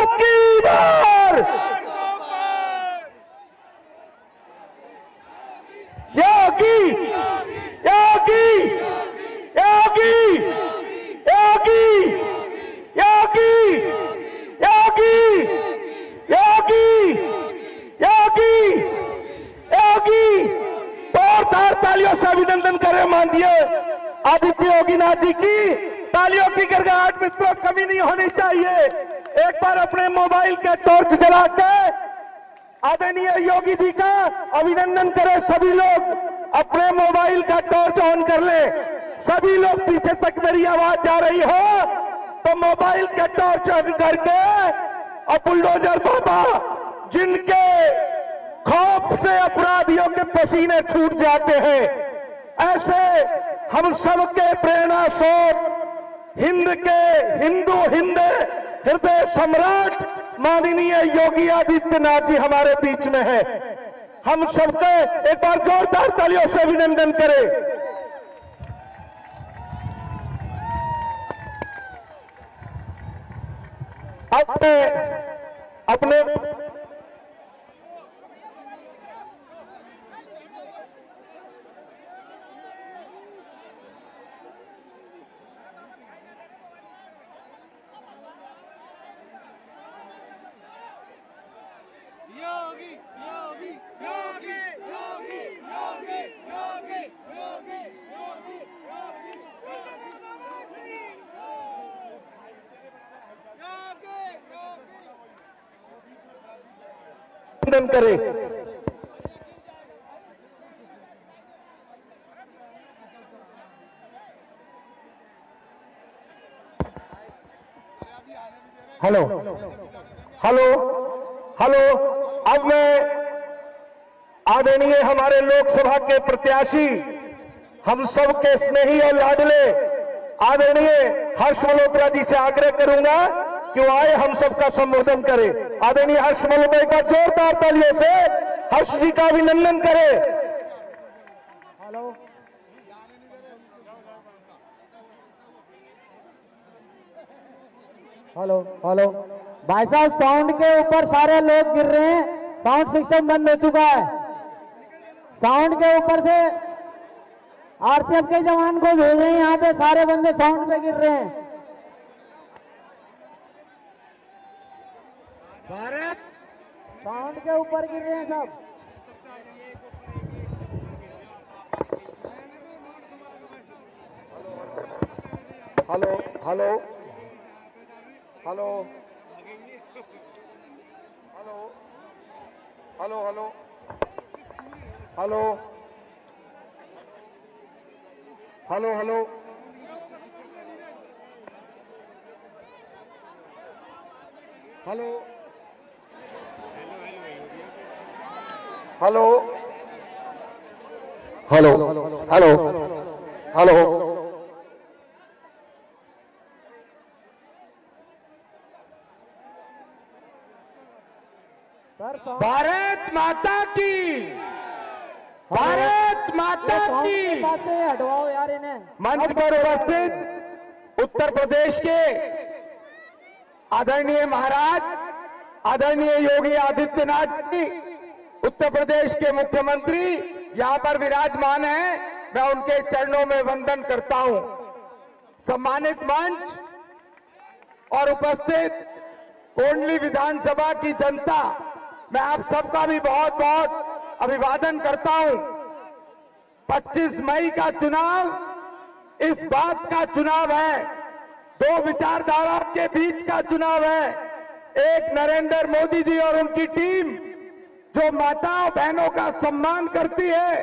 अब की बार योगी योगी योगी योगी योगी योगी योगी योगी योगी जोरदार तालियों से अभिनंदन करें माननीय आदित्य योगीनाथ जी की। तालियों की गड़गड़ाहट मित्रों कमी नहीं होनी चाहिए। एक बार अपने मोबाइल के टॉर्च जला के आदरणीय योगी जी का अभिनंदन करें। सभी लोग अपने मोबाइल का टॉर्च ऑन कर ले। सभी लोग पीछे तक मेरी आवाज जा रही हो तो मोबाइल के टॉर्च ऑन करके और बुलडोजर बाबा जिनके खौफ से अपराधियों के पसीने छूट जाते हैं, ऐसे हम सबके प्रेरणा स्रोत हिंदू हृदय सम्राट माननीय योगी आदित्यनाथ जी हमारे बीच में है। हम सबके एक बार जोरदार तालियों से अभिनंदन करें। अपने योगी योगी योगी योगी योगी योगी योगी योगी अभिनंदन करें। Hello hello hello. अब मैं आदरणीय हमारे लोकसभा के प्रत्याशी हम सब के स्नेही और लाडले आदरणीय हर्ष मल्होत्रा जी से आग्रह करूंगा कि वो आए हम सबका संबोधन करें। आदरणीय हर्ष मल्होत्रा का जोरदार तालियों से हर्ष जी का अभिनंदन करें। Hello hello hello. भाई साहब साउंड के ऊपर सारे लोग गिर रहे हैं। साउंड सिस्टम बंद हो चुका है। साउंड के ऊपर से आरपीएफ के जवान को भेजे हैं। यहाँ पे सारे बंदे साउंड पे गिर रहे हैं। भारत साउंड के ऊपर गिर रहे हैं सब। Hello hello hello hello hello hello hello hello hello hello hello hello hello hello. Bharat माता की, भारत माता की। हटवाओ यार इन्हें। मंच पर उपस्थित उत्तर प्रदेश के आदरणीय महाराज आदरणीय योगी आदित्यनाथ जी, उत्तर प्रदेश के मुख्यमंत्री यहां पर विराजमान हैं। मैं उनके चरणों में वंदन करता हूं। सम्मानित मंच और उपस्थित कोंडली विधानसभा की जनता, मैं आप सबका भी बहुत बहुत अभिवादन करता हूं। 25 मई का चुनाव इस बात का चुनाव है, दो विचारधारा के बीच का चुनाव है। एक नरेंद्र मोदी जी और उनकी टीम जो माताओं बहनों का सम्मान करती है,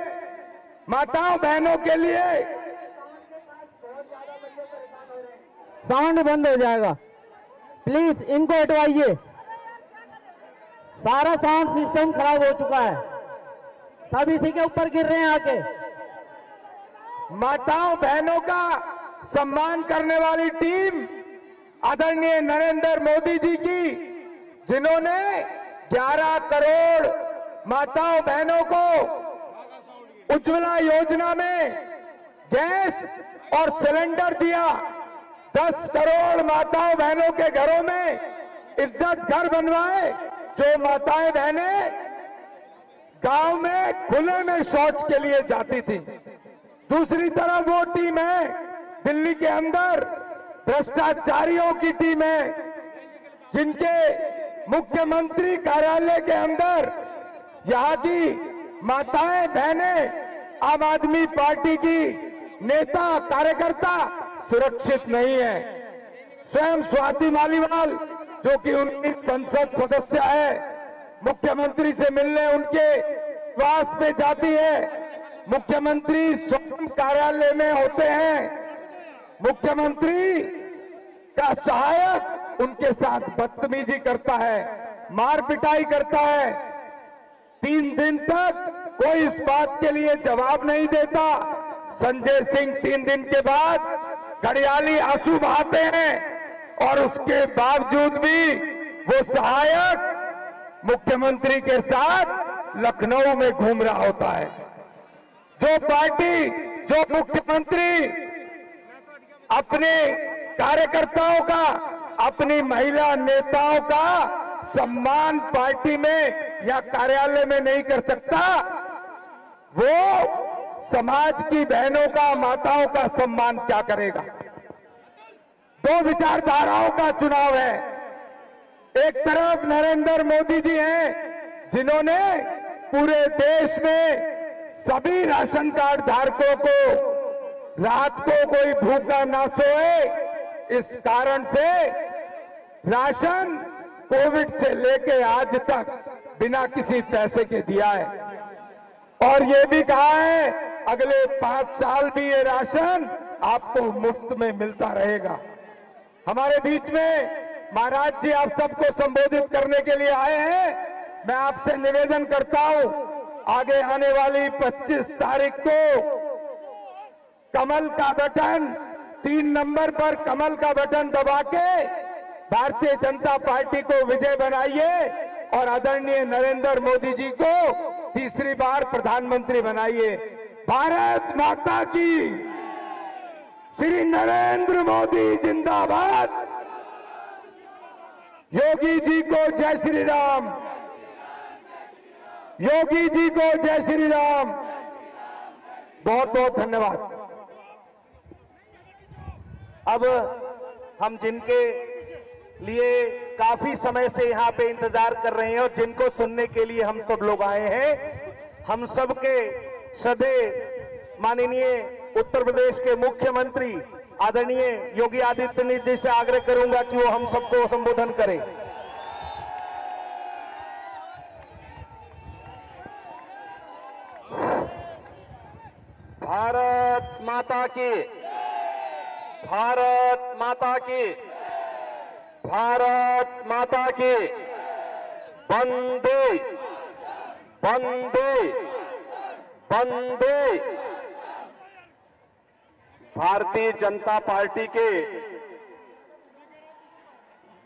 माताओं बहनों के लिए। साउंड बंद हो जाएगा, प्लीज इनको हटवाइए। सारा साउंड सिस्टम खराब हो चुका है। सब इसी के ऊपर गिर रहे हैं आके। माताओं बहनों का सम्मान करने वाली टीम आदरणीय नरेंद्र मोदी जी की, जिन्होंने 11 करोड़ माताओं बहनों को उज्ज्वला योजना में गैस और सिलेंडर दिया। 10 करोड़ माताओं बहनों के घरों में इज्जत घर बनवाए। जो माताएं बहनें गांव में खुले में शौच के लिए जाती थी, दूसरी तरफ वो टीम है दिल्ली के अंदर भ्रष्टाचारियों की टीम है, जिनके मुख्यमंत्री कार्यालय के अंदर यहां की माताएं बहनें, आम आदमी पार्टी की नेता कार्यकर्ता सुरक्षित नहीं है। स्वयं स्वाति मालीवाल जो कि उनकी संसद सदस्य है, मुख्यमंत्री से मिलने उनके निवास पे जाती है। मुख्यमंत्री स्वयं कार्यालय में होते हैं। मुख्यमंत्री का सहायक उनके साथ बदतमीजी करता है, मार पिटाई करता है। 3 दिन तक कोई इस बात के लिए जवाब नहीं देता। संजय सिंह 3 दिन के बाद घड़ियाली आंसू बहाते हैं और उसके बावजूद भी वो सहायक मुख्यमंत्री के साथ लखनऊ में घूम रहा होता है। जो पार्टी, जो मुख्यमंत्री अपने कार्यकर्ताओं का, अपनी महिला नेताओं का सम्मान पार्टी में या कार्यालय में नहीं कर सकता, वो समाज की बहनों का, माताओं का सम्मान क्या करेगा। 2 विचारधाराओं का चुनाव है। एक तरफ नरेंद्र मोदी जी हैं, जिन्होंने पूरे देश में सभी राशन कार्ड धारकों को रात को कोई भूखा ना सोए, इस कारण से राशन कोविड से लेके आज तक बिना किसी पैसे के दिया है। और ये भी कहा है अगले 5 साल भी ये राशन आपको मुफ्त में मिलता रहेगा। हमारे बीच में महाराज जी आप सबको संबोधित करने के लिए आए हैं। मैं आपसे निवेदन करता हूं, आगे आने वाली 25 तारीख को कमल का बटन, 3 नंबर पर कमल का बटन दबा के भारतीय जनता पार्टी को विजय बनाइए और आदरणीय नरेंद्र मोदी जी को तीसरी बार प्रधानमंत्री बनाइए। भारत माता की, श्री नरेंद्र मोदी जिंदाबाद। योगी जी को जय श्री राम, योगी जी को जय श्री राम। बहुत बहुत धन्यवाद। अब हम जिनके लिए काफी समय से यहाँ पे इंतजार कर रहे हैं और जिनको सुनने के लिए हम सब लोग आए हैं, हम सबके श्रद्धेय माननीय उत्तर प्रदेश के मुख्यमंत्री आदरणीय योगी आदित्यनाथ जी से आग्रह करूंगा कि वो हम सबको संबोधन करें। भारत माता की, भारत माता की, भारत माता की। वंदे वंदे वंदे। भारतीय जनता पार्टी के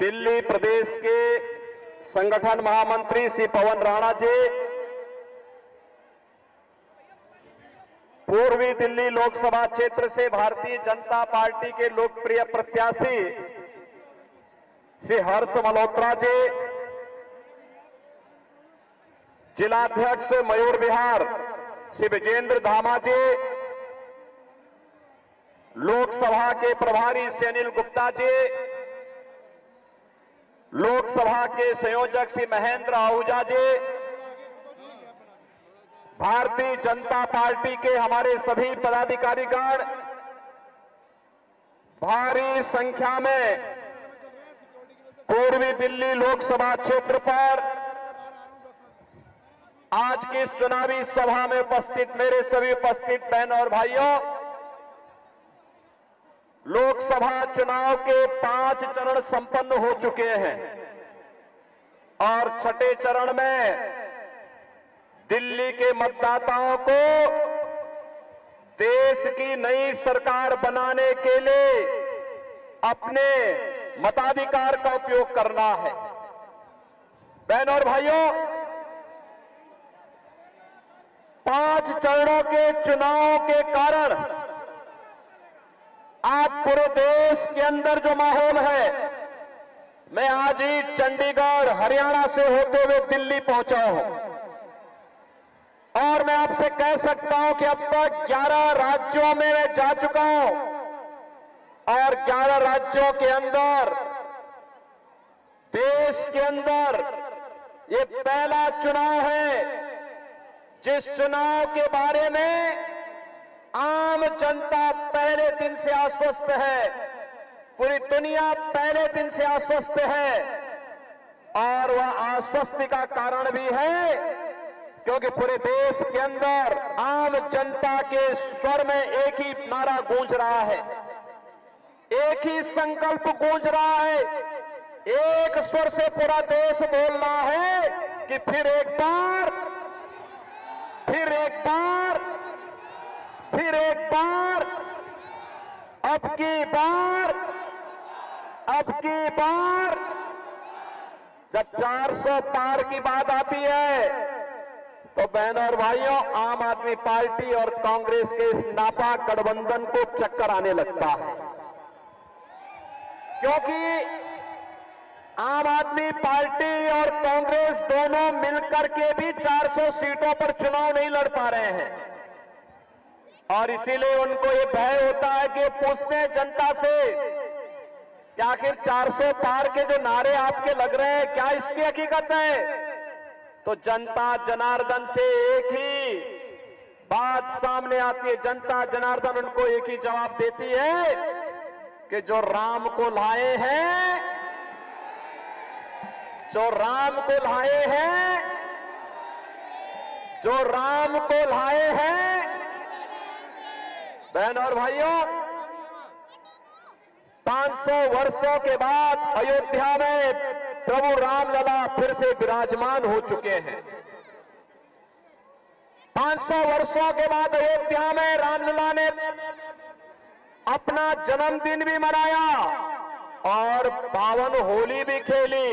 दिल्ली प्रदेश के संगठन महामंत्री श्री पवन राणा जी, पूर्वी दिल्ली लोकसभा क्षेत्र से भारतीय जनता पार्टी के लोकप्रिय प्रत्याशी श्री हर्ष मल्होत्रा जी, जिलाध्यक्ष मयूर विहार श्री विजेंद्र धामा जी, लोकसभा के प्रभारी श्री अनिल गुप्ता जी, लोकसभा के संयोजक श्री महेंद्र आहूजा जी, भारतीय जनता पार्टी के हमारे सभी पदाधिकारीगण, भारी संख्या में पूर्वी दिल्ली लोकसभा क्षेत्र पर आज की इस चुनावी सभा में उपस्थित मेरे सभी उपस्थित बहनों और भाइयों, लोकसभा चुनाव के 5 चरण संपन्न हो चुके हैं और 6ठे चरण में दिल्ली के मतदाताओं को देश की नई सरकार बनाने के लिए अपने मताधिकार का उपयोग करना है। बहनों और भाइयों, 5 चरणों के चुनाव के कारण आज पूरे देश के अंदर जो माहौल है मैं आज ही चंडीगढ़ हरियाणा से होते हुए दिल्ली पहुंचा हूं और मैं आपसे कह सकता हूं कि अब तक 11 राज्यों में मैं जा चुका हूं और 11 राज्यों के अंदर, देश के अंदर ये पहला चुनाव है जिस चुनाव के बारे में आम जनता पहले दिन से आश्वस्त है, पूरी दुनिया पहले दिन से आश्वस्त है और वह आश्वस्ति का कारण भी है क्योंकि पूरे देश के अंदर आम जनता के स्वर में एक ही नारा गूंज रहा है, एक ही संकल्प गूंज रहा है, एक स्वर से पूरा देश बोल रहा है कि फिर एक बार, फिर एक बार, फिर एक बार, अब की बार, अब की बार। जब 400 पार की बात आती है तो बहनों और भाइयों, आम आदमी पार्टी और कांग्रेस के इस नापा गठबंधन को चक्कर आने लगता है क्योंकि आम आदमी पार्टी और कांग्रेस दोनों मिलकर के भी 400 सीटों पर चुनाव नहीं लड़ पा रहे हैं और इसीलिए उनको ये भय होता है कि पूछते हैं जनता से कि आखिर 400 पार के जो नारे आपके लग रहे हैं क्या इसकी हकीकत है? तो जनता जनार्दन से एक ही बात सामने आती है, जनता जनार्दन उनको एक ही जवाब देती है कि जो राम को लाए हैं, जो राम को लाए हैं, जो राम को लाए हैं। बहनों और भाइयों, 500 वर्षों के बाद अयोध्या में प्रभु रामलला फिर से विराजमान हो चुके हैं। 500 वर्षों के बाद अयोध्या में रामलला ने अपना जन्मदिन भी मनाया और पावन होली भी खेली,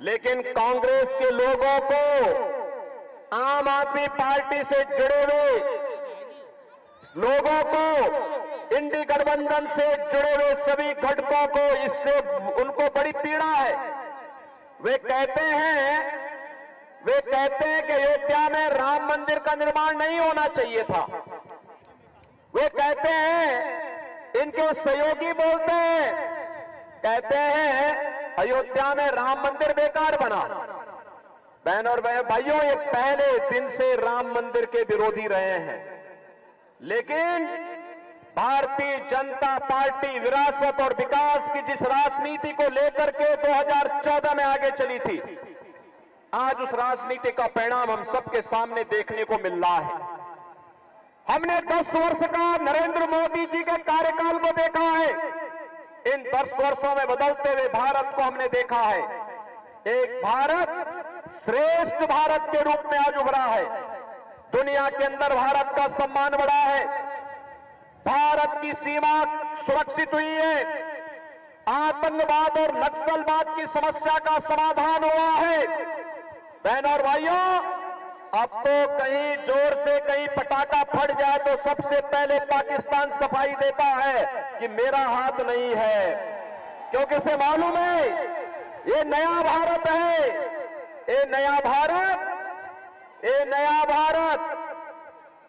लेकिन कांग्रेस के लोगों को, आम आदमी पार्टी से जुड़े हुए लोगों को, इंडी गठबंधन से जुड़े हुए सभी घटकों को इससे उनको बड़ी पीड़ा है। वे कहते हैं कि अयोध्या में राम मंदिर का निर्माण नहीं होना चाहिए था। वे कहते हैं, इनके सहयोगी बोलते हैं, कहते हैं अयोध्या में राम मंदिर बेकार बना। बहन और भाइयों, ये पहले दिन से राम मंदिर के विरोधी रहे हैं, लेकिन भारतीय जनता पार्टी विरासत और विकास की जिस राजनीति को लेकर के 2014 में आगे चली थी, आज उस राजनीति का परिणाम हम सबके सामने देखने को मिल रहा है। हमने 10 वर्ष का नरेंद्र मोदी जी के कार्यकाल को देखा है। इन 10 वर्षों में बदलते हुए भारत को हमने देखा है। एक भारत श्रेष्ठ भारत के रूप में आज उभरा है। दुनिया के अंदर भारत का सम्मान बढ़ा है, भारत की सीमा सुरक्षित हुई है, आतंकवाद और नक्सलवाद की समस्या का समाधान हुआ है। बहनों और भाइयों, अब तो कहीं जोर से कहीं पटाखा फट जाए तो सबसे पहले पाकिस्तान सफाई देता है कि मेरा हाथ नहीं है, क्योंकि इसे मालूम है ये नया भारत है, ये नया भारत, ये नया भारत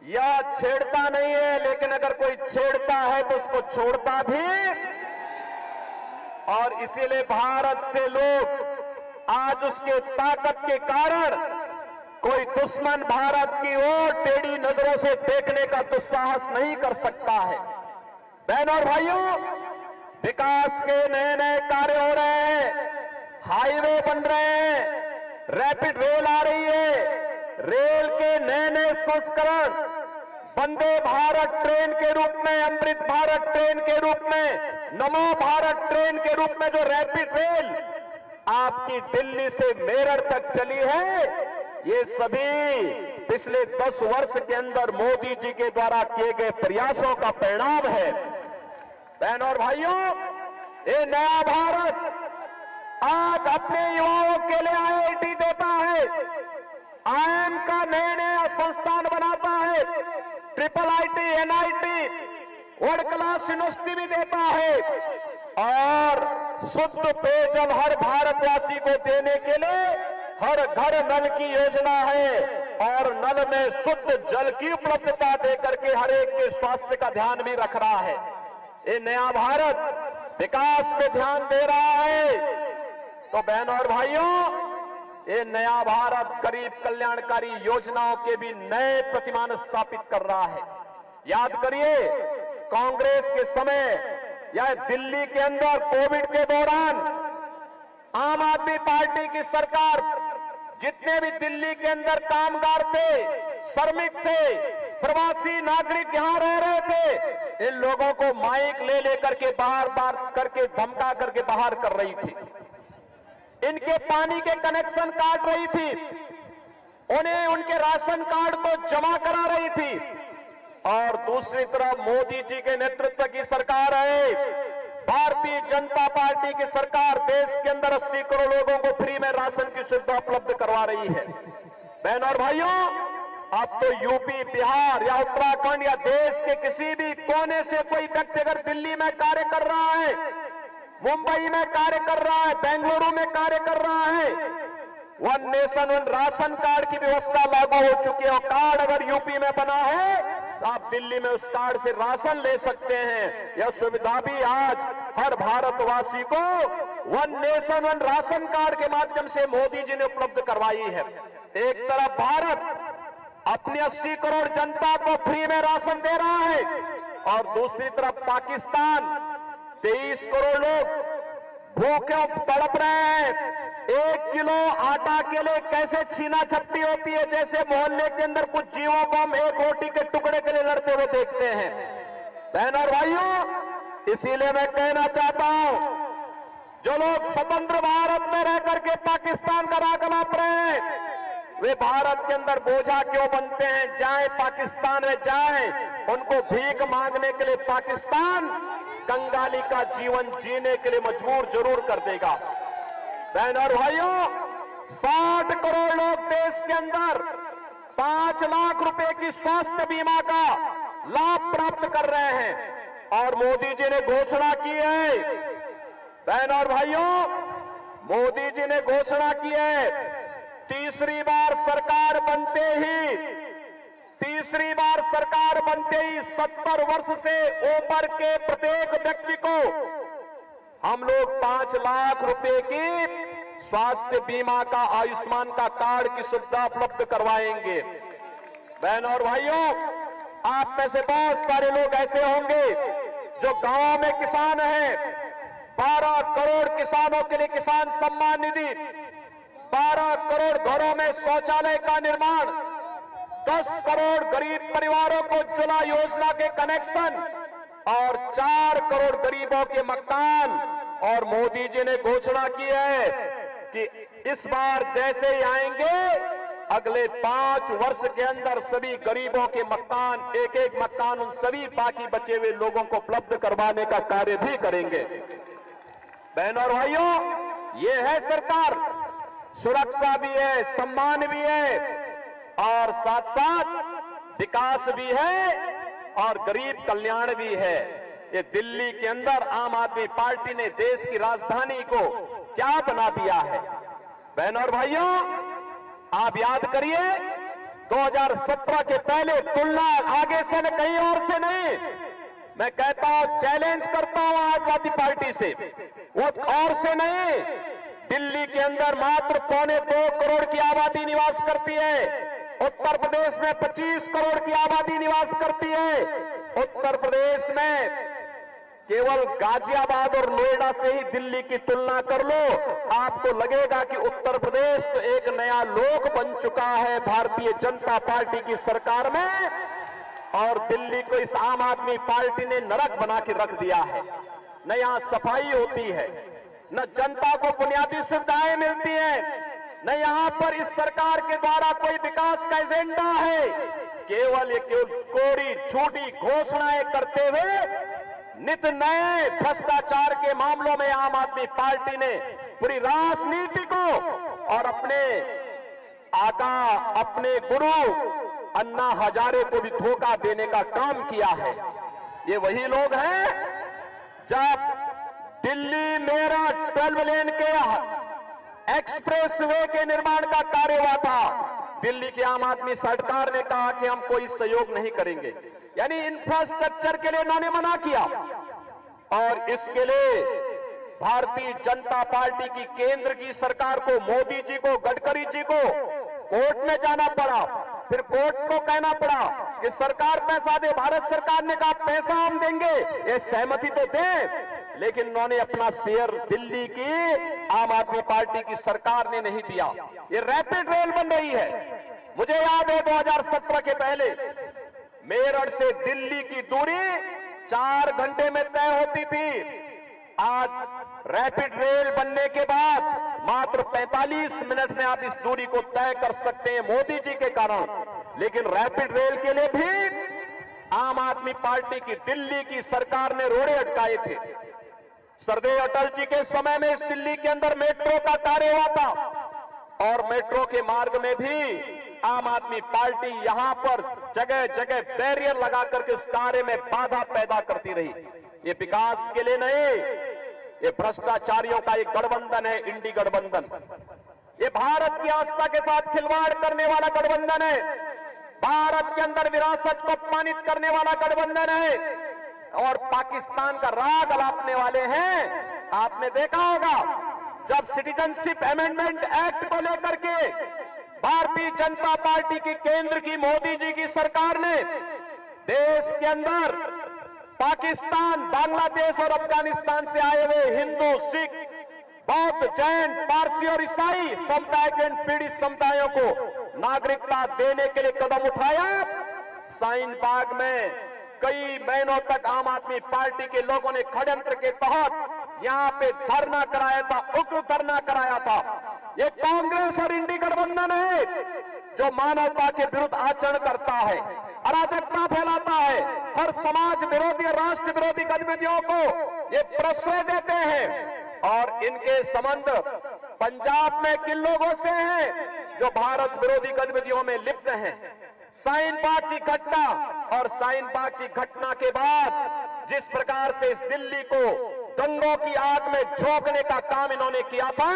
या छेड़ता नहीं है, लेकिन अगर कोई छेड़ता है तो उसको छोड़ता भी। और इसीलिए भारत से लोग आज उसके ताकत के कारण कोई दुश्मन भारत की ओर टेढ़ी नजरों से देखने का दुस्साहस नहीं कर सकता है। बहनों और भाइयों, विकास के नए नए कार्य हो रहे हैं, हाईवे बन रहे हैं, रैपिड रेल आ रही है, रेल के नए नए संस्करण, वंदे भारत ट्रेन के रूप में, अमृत भारत ट्रेन के रूप में, नमो भारत ट्रेन के रूप में जो रैपिड रेल आपकी दिल्ली से मेरठ तक चली है, ये सभी पिछले 10 वर्ष के अंदर मोदी जी के द्वारा किए गए प्रयासों का परिणाम है। बहनों और भाइयों, ये नया भारत आज अपने युवाओं के लिए IIT देता है, IIM का नए नया संस्थान बनाता है, IIIT, NIT, world class university भी देता है और शुद्ध पेयजल हर भारतवासी को देने के लिए हर घर नल की योजना है और नल में शुद्ध जल की उपलब्धता देकर के हर एक के स्वास्थ्य का ध्यान भी रख रहा है। ये नया भारत विकास पे ध्यान दे रहा है। तो बहनों और भाइयों, ये नया भारत गरीब कल्याणकारी योजनाओं के भी नए प्रतिमान स्थापित कर रहा है। याद करिए, कांग्रेस के समय या दिल्ली के अंदर कोविड के दौरान आम आदमी पार्टी की सरकार जितने भी दिल्ली के अंदर कामगार थे, श्रमिक थे, प्रवासी नागरिक यहां रह रहे थे, इन लोगों को माइक ले लेकर के बार बार करके धमका करके बाहर कर रही थी। इनके पानी के कनेक्शन काट रही थी, उन्हें उनके राशन कार्ड को जमा करा रही थी। और दूसरी तरफ मोदी जी के नेतृत्व की सरकार है, भारतीय जनता पार्टी की सरकार देश के अंदर 80 करोड़ लोगों को फ्री में राशन की सुविधा उपलब्ध करवा रही है। बहनों और भाइयों, अब तो यूपी, बिहार या उत्तराखंड या देश के किसी भी कोने से कोई व्यक्ति अगर दिल्ली में कार्य कर रहा है, मुंबई में कार्य कर रहा है, बेंगलुरु में कार्य कर रहा है, one nation one ration card की व्यवस्था लागू हो चुकी है। और कार्ड अगर यूपी में बना है तो आप दिल्ली में उस कार्ड से राशन ले सकते हैं। यह सुविधा भी आज हर भारतवासी को one nation one ration card के माध्यम से मोदी जी ने उपलब्ध करवाई है। एक तरफ भारत अपनी 80 करोड़ जनता को फ्री में राशन दे रहा है और दूसरी तरफ पाकिस्तान 23 करोड़ लोग भूखे तड़प रहे हैं। 1 किलो आटा के लिए कैसे छीना झपटी होती है, जैसे मोहल्ले के अंदर कुछ जीवों को हम एक रोटी के टुकड़े के लिए लड़ते हुए देखते हैं। बहनों और भाइयों, इसीलिए मैं कहना चाहता हूं, जो लोग स्वतंत्र भारत में रह करके पाकिस्तान का राग नाप रहे हैं, वे भारत के अंदर बोझा क्यों बनते हैं? जाए पाकिस्तान में जाए, उनको भीख मांगने के लिए पाकिस्तान कंगाली का जीवन जीने के लिए मजबूर जरूर कर देगा। बहनों और भाइयों, 60 करोड़ लोग देश के अंदर 5 लाख रुपए की स्वास्थ्य बीमा का लाभ प्राप्त कर रहे हैं और मोदी जी ने घोषणा की है। बहनों और भाइयों, मोदी जी ने घोषणा की है, तीसरी बार सरकार बनते ही 70 वर्ष से ऊपर के प्रत्येक व्यक्ति को हम लोग 5 लाख रुपए की स्वास्थ्य बीमा का, आयुष्मान का कार्ड की सुविधा उपलब्ध करवाएंगे। बहनों और भाइयों, आप में से बहुत सारे लोग ऐसे होंगे जो गांव में किसान हैं। 12 करोड़ किसानों के लिए किसान सम्मान निधि, 12 करोड़ घरों में शौचालय का निर्माण, 10 करोड़ गरीब परिवारों को उज्ज्वला योजना के कनेक्शन और 4 करोड़ गरीबों के मकान। और मोदी जी ने घोषणा की है कि इस बार जैसे ही आएंगे, अगले 5 वर्ष के अंदर सभी गरीबों के मकान, एक एक मकान उन सभी बाकी बचे हुए लोगों को उपलब्ध करवाने का कार्य भी करेंगे। बहनों और भाइयों, ये है सरकार, सुरक्षा भी है, सम्मान भी है और साथ साथ विकास भी है और गरीब कल्याण भी है। ये दिल्ली के अंदर आम आदमी पार्टी ने देश की राजधानी को क्या बना दिया है। बहनों और भाइयों, आप याद करिए, 2017 के पहले तुलना आगे से कहीं और से नहीं, मैं कहता हूं, चैलेंज करता हूं आजवादी पार्टी से, वो और से नहीं, दिल्ली के अंदर मात्र 1.25 करोड़ की आबादी निवास करती है। उत्तर प्रदेश में 25 करोड़ की आबादी निवास करती है। उत्तर प्रदेश में केवल गाजियाबाद और नोएडा से ही दिल्ली की तुलना कर लो, आपको लगेगा कि उत्तर प्रदेश तो एक नया लोक बन चुका है भारतीय जनता पार्टी की सरकार में और दिल्ली को इस आम आदमी पार्टी ने नरक बना के रख दिया है। न यहां सफाई होती है, न जनता को बुनियादी सुविधाएं मिलती हैं, न यहां पर इस सरकार के द्वारा कोई विकास का एजेंडा है। केवल कोरी झूठी घोषणाएं करते हुए नित नए भ्रष्टाचार के मामलों में आम आदमी पार्टी ने पूरी राजनीति को और अपने आका, अपने गुरु अन्ना हजारे को भी धोखा देने का काम किया है। ये वही लोग हैं जब दिल्ली मेरठ 12 लेन के एक्सप्रेस वे के निर्माण का कार्य हुआ था। दिल्ली की आम आदमी सरकार ने कहा कि हम कोई सहयोग नहीं करेंगे, यानी इंफ्रास्ट्रक्चर के लिए उन्होंने मना किया। और इसके लिए भारतीय जनता पार्टी की केंद्र की सरकार को, मोदी जी को, गडकरी जी को कोर्ट में जाना पड़ा। फिर कोर्ट को कहना पड़ा कि सरकार पैसा दे। भारत सरकार ने कहा पैसा हम देंगे, ये सहमति तो दें, लेकिन उन्होंने अपना शेयर दिल्ली की आम आदमी पार्टी की सरकार ने नहीं दिया। ये रैपिड रेल बन रही है। मुझे याद है 2017 के पहले मेरठ से दिल्ली की दूरी 4 घंटे में तय होती थी। आज रैपिड रेल बनने के बाद मात्र 45 मिनट में आप इस दूरी को तय कर सकते हैं, मोदी जी के कारण। लेकिन रैपिड रेल के लिए भी आम आदमी पार्टी की दिल्ली की सरकार ने रोड़े अटकाए थे। सरदेव अटल जी के समय में इस दिल्ली के अंदर मेट्रो का कार्य हुआ था, और मेट्रो के मार्ग में भी आम आदमी पार्टी यहां पर जगह जगह बैरियर लगा करके उस कार्य में बाधा पैदा करती रही। ये विकास के लिए नहीं, ये भ्रष्टाचारियों का एक गठबंधन है, इंडी गठबंधन। ये भारत की आस्था के साथ खिलवाड़ करने वाला गठबंधन है, भारत के अंदर विरासत को अपमानित करने वाला गठबंधन है, और पाकिस्तान का राग अलापने वाले हैं। आपने देखा होगा जब सिटीजनशिप अमेंडमेंट एक्ट को लेकर के भारतीय जनता पार्टी की केंद्र की मोदी जी की सरकार ने देश के अंदर पाकिस्तान, बांग्लादेश और अफगानिस्तान से आए हुए हिंदू, सिख, बौद्ध, जैन, पारसी और ईसाई समुदाय के पीड़ित समुदायों को नागरिकता देने के लिए कदम उठाया। शाहीन बाग में कई महीनों तक आम आदमी पार्टी के लोगों ने षड्यंत्र के तहत यहां पे धरना कराया था, उग्र धरना कराया था। ये कांग्रेस और इंडी गठबंधन है जो मानवता के विरुद्ध आचरण करता है, अराजकता फैलाता है, हर समाज विरोधी, राष्ट्र विरोधी गतिविधियों को ये प्रश्रय देते हैं। और इनके संबंध पंजाब में किन लोगों से हैं जो भारत विरोधी गतिविधियों में लिप्त हैं। शाहीन बाग की घटना और शाहीन बाग की घटना के बाद जिस प्रकार से इस दिल्ली को दंगों की आग में झोंकने का काम इन्होंने किया था,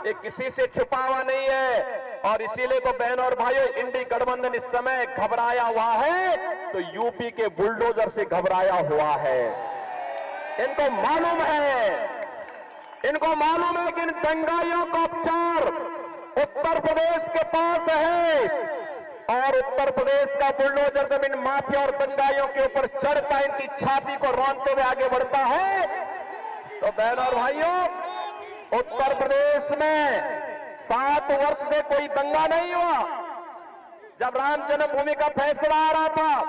ये किसी से छुपा हुआ नहीं है। और इसीलिए तो बहनों और भाइयों, इंडी गठबंधन इस समय घबराया हुआ है तो यूपी के बुलडोजर से घबराया हुआ है। इनको मालूम है कि इन दंगाइयों का उपचार उत्तर प्रदेश के पास है, और उत्तर प्रदेश का बुलडोजर जब इन माफिया और दंगाइयों के ऊपर चढ़ता, इनकी छाती को रौंदते हुए आगे बढ़ता है, तो बहनों और भाइयों, उत्तर प्रदेश में 7 वर्ष से कोई दंगा नहीं हुआ। जब राम जन्मभूमि का फैसला आ रहा था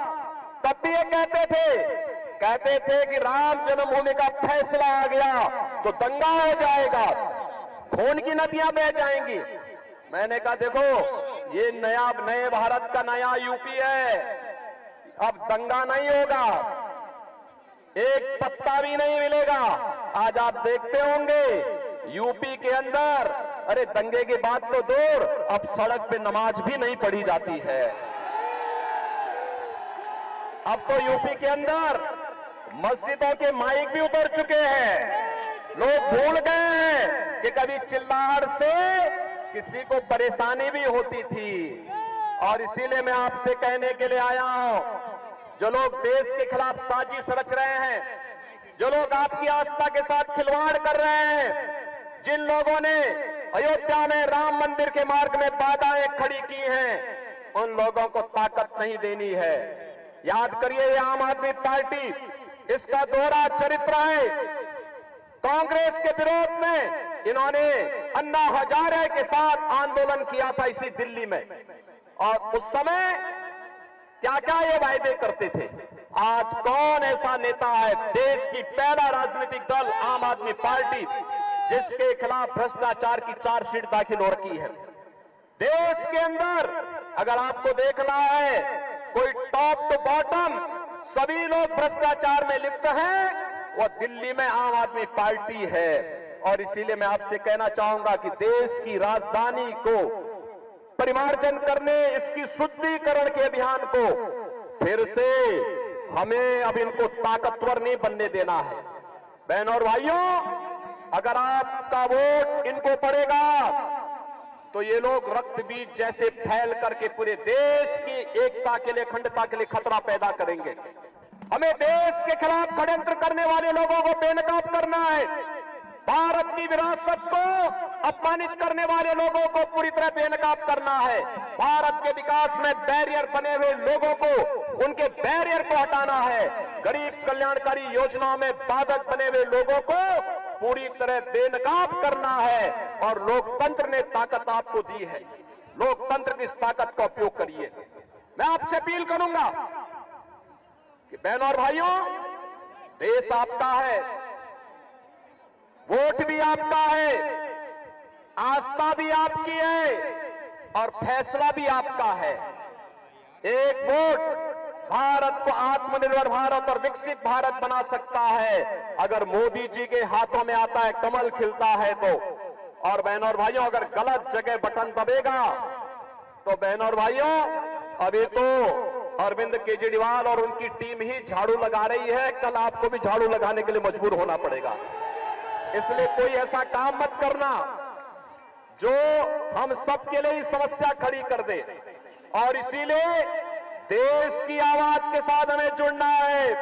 तब भी ये कहते थे कि राम जन्मभूमि का फैसला आ गया तो दंगा हो जाएगा, खून की नदियां बह जाएंगी। मैंने कहा देखो, ये नए भारत का नया यूपी है, अब दंगा नहीं होगा, एक पत्ता भी नहीं मिलेगा। आज आप देखते होंगे यूपी के अंदर, अरे दंगे की बात तो दूर, अब सड़क पे नमाज भी नहीं पढ़ी जाती है। अब तो यूपी के अंदर मस्जिदों के माइक भी उतर चुके हैं। लोग भूल गए हैं कि कभी चिल्लाहट से किसी को परेशानी भी होती थी। और इसीलिए मैं आपसे कहने के लिए आया हूं, जो लोग देश के खिलाफ साजिश रच रहे हैं, जो लोग आपकी आस्था के साथ खिलवाड़ कर रहे हैं, जिन लोगों ने अयोध्या में राम मंदिर के मार्ग में बाधाएं खड़ी की हैं, उन लोगों को ताकत नहीं देनी है। याद करिए, ये आम आदमी पार्टी, इसका दोहरा चरित्र है। कांग्रेस के विरोध में इन्होंने अन्ना हजारे के साथ आंदोलन किया था इसी दिल्ली में, और उस समय क्या क्या ये वायदे करते थे। आज कौन ऐसा नेता है, देश की पहला राजनीतिक दल आम आदमी पार्टी, जिसके खिलाफ भ्रष्टाचार की चार्जशीट दाखिल हो रखी है। देश के अंदर अगर आपको देखना है, कोई टॉप टू बॉटम सभी लोग भ्रष्टाचार में लिप्त हैं, वो दिल्ली में आम आदमी पार्टी है। और इसीलिए मैं आपसे कहना चाहूंगा कि देश की राजधानी को परिमार्जन करने, इसकी शुद्धिकरण के अभियान को फिर से हमें अब इनको ताकतवर नहीं बनने देना है। बहनों और भाइयों, अगर आपका वोट इनको पड़ेगा तो ये लोग रक्त बीज जैसे फैल करके पूरे देश की एकता के लिए, अखंडता के लिए खतरा पैदा करेंगे। हमें देश के खिलाफ षड्यंत्र करने वाले लोगों को बेनकाब करना है। भारत की विरासत को अपमानित करने वाले लोगों को पूरी तरह बेनकाब करना है। भारत के विकास में बैरियर बने हुए लोगों को, उनके बैरियर को हटाना है। गरीब कल्याणकारी योजनाओं में बाधक बने हुए लोगों को पूरी तरह बेनकाब करना है। और लोकतंत्र ने ताकत आपको दी है, लोकतंत्र की इस ताकत का उपयोग करिए। मैं आपसे अपील करूंगा कि बहनों और भाइयों, देश आपका है, वोट भी आपका है, आस्था भी आपकी है और फैसला भी आपका है। एक वोट भारत को आत्मनिर्भर भारत और विकसित भारत बना सकता है अगर मोदी जी के हाथों में आता है, कमल खिलता है तो। और बहनों और भाइयों, अगर गलत जगह बटन दबेगा तो बहनों और भाइयों, अभी तो अरविंद केजरीवाल और उनकी टीम ही झाड़ू लगा रही है, कल आपको भी झाड़ू लगाने के लिए मजबूर होना पड़ेगा। इसलिए कोई ऐसा काम मत करना जो हम सबके लिए समस्या खड़ी कर दे। और इसीलिए देश की आवाज के साथ हमें जुड़ना है।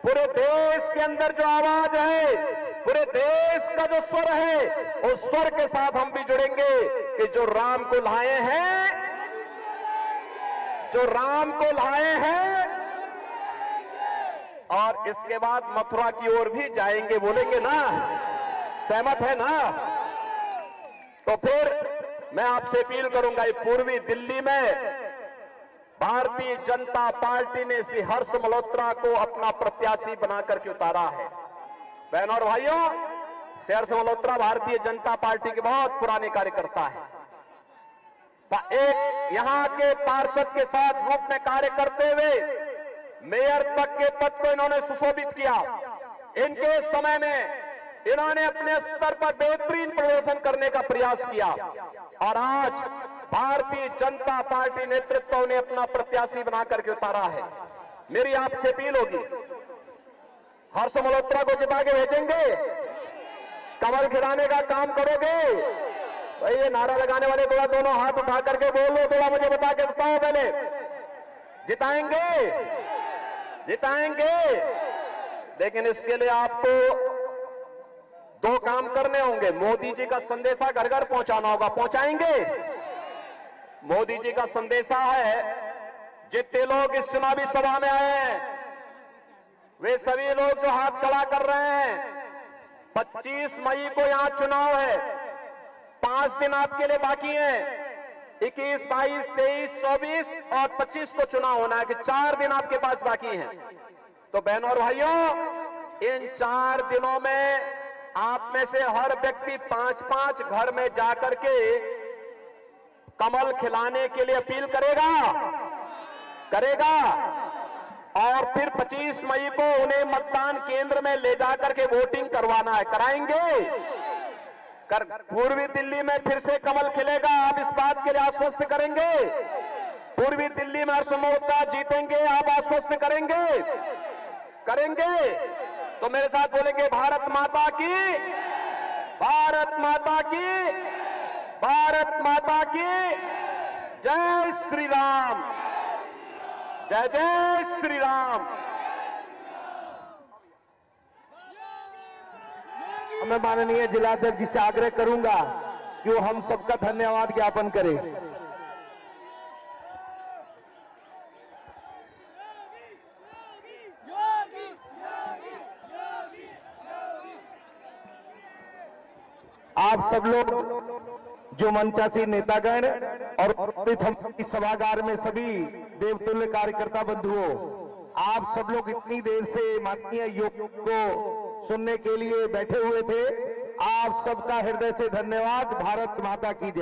पूरे देश के अंदर जो आवाज है, पूरे देश का जो स्वर है, उस स्वर के साथ हम भी जुड़ेंगे कि जो राम को लाए हैं, जो राम को लाए हैं, और इसके बाद मथुरा की ओर भी जाएंगे, बोलेंगे ना? सहमत है ना? तो फिर मैं आपसे अपील करूंगा, ये पूर्वी दिल्ली में भारतीय जनता पार्टी ने श्री हर्ष मल्होत्रा को अपना प्रत्याशी बना करके उतारा है। बहनों और भाइयों, श्री हर्ष मल्होत्रा भारतीय जनता पार्टी के बहुत पुराने कार्यकर्ता है। एक यहां के पार्षद के साथ ग्रुप में कार्य करते हुए मेयर तक के पद को इन्होंने सुशोभित किया। इनके समय में इन्होंने अपने स्तर पर बेहतरीन प्रदर्शन करने का प्रयास किया और आज भारतीय जनता पार्टी नेतृत्व ने अपना प्रत्याशी बना करके उतारा है। मेरी आपसे अपील होगी, हर्ष मल्होत्रा को जिता के भेजेंगे, कमल खिलाने का काम करोगे? भाई ये नारा लगाने वाले थोड़ा दोनों हाथ उठा करके बोलो, थोड़ा मुझे बता के बताओ पहले, जिताएंगे? जिताएंगे। लेकिन इसके लिए आपको दो काम करने होंगे। मोदी जी का संदेशा घर घर पहुंचाना होगा। पहुंचाएंगे? मोदी जी का संदेशा है, जितने लोग इस चुनावी सभा में आए हैं वे सभी लोग जो हाथ खड़ा कर रहे हैं, 25 मई को यहां चुनाव है, 5 दिन आपके लिए बाकी हैं। 21, 22, 23, 24 और 25 को चुनाव होना है कि 4 दिन आपके पास बाकी हैं। तो बहनों और भाइयों, इन 4 दिनों में आप में से हर व्यक्ति 5-5 घर में जाकर के कमल खिलाने के लिए अपील करेगा और फिर 25 मई को उन्हें मतदान केंद्र में ले जाकर के वोटिंग करवाना है। कराएंगे? पूर्वी दिल्ली में फिर से कमल खिलेगा, आप इस बात के लिए आश्वस्त करेंगे? पूर्वी दिल्ली में हर्ष मल्होत्रा जीतेंगे, आप आश्वस्त करेंगे? तो मेरे साथ बोलेंगे, भारत माता की, भारत माता की, भारत माता की जय श्री राम, जय जय श्री राम। मैं माननीय जिलाध्यक्ष जी से आग्रह करूंगा कि वो हम सबका धन्यवाद ज्ञापन करें। आप सब लोग जो मंचासीन नेतागण और हम इस सभागार में सभी देवतुल्य कार्यकर्ता बंधुओं, आप सब लोग इतनी देर से माननीय योग को सुनने के लिए बैठे हुए थे। आप सबका हृदय से धन्यवाद। भारत माता की जय।